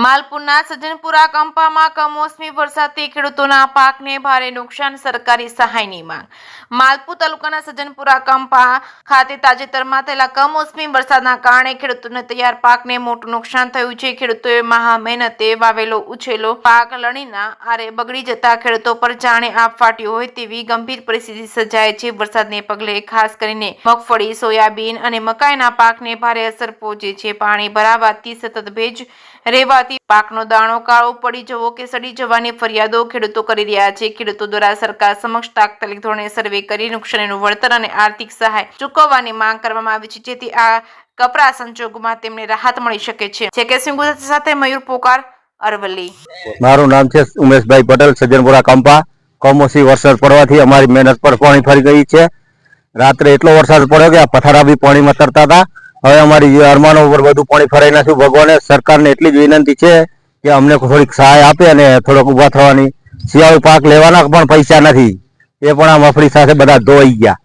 માલપુરના સજ્જનપુરા કંપામાં કમોસમી વરસાદથી ખેડૂતોના પાકને ભારે નુકસાન, સરકારી સહાયની માંગ। માલપુર તાલુકાના સજ્જનપુરા કંપા ખાતે તાજેતરમાં થયેલા કમોસમી વરસાદના કારણે ખેડૂતોને તૈયાર પાકને મોટું નુકસાન થયું છે। ખેડૂતોએ મહા મહેનતે વાવેલો ઉછેલો પાક લણીના આરે બગડી જતા ખેડૂતો પર જાણે આપ ફાટ્યું હોય તેવી ગંભીર પરિસ્થિતિ સર્જાય છે। વરસાદને પગલે ખાસ કરીને મગફળી, સોયાબીન અને મકાઈના પાકને ભારે અસર પહોંચે છે। પાણી ભરાવાથી, સતત ભેજ રહેવાથી પાકનો દાણો કાળો પડી જવો કે સડી જવાની ફરિયાદો ખેડૂતો કરી રહ્યા છે। ખેડૂતો દ્વારા સરકાર સમક્ષ તાત્કાલિક ધોરણે સર્વે કરી નુકસાનીનું વળતર અને આર્થિક સહાય ચૂકવવાની માંગ કરવામાં આવી છે, જેથી આ કપરા સંજોગોમાં તેમને રાહત મળી શકે છે। કેસિંગ ગુજરાત સાથે મયુર પોકાર, અરવલ્લી। મારું નામ છે ઉમેશભાઈ પટેલ, સજ્જનપુરા કંપા। કમોસમી વરસાદ પડવાથી અમારી મહેનત પર પાણી ફરી ગઈ છે। રાત્રે એટલો વરસાદ પડ્યો કે આ પથારા બી પાણીમાં તરતા હતા। હવે અમારી અરમાનો ઉપર બધું પાણી ફરાઈ નાખ્યું। ભગવાને સરકારને એટલી જ વિનંતી છે કે અમને થોડીક સહાય આપે અને થોડોક ઊભા થવાની। શિયાળુ પાક લેવાના પણ પૈસા નથી, એ પણ આ મફળી સાથે બધા ધોવાઈ ગયા।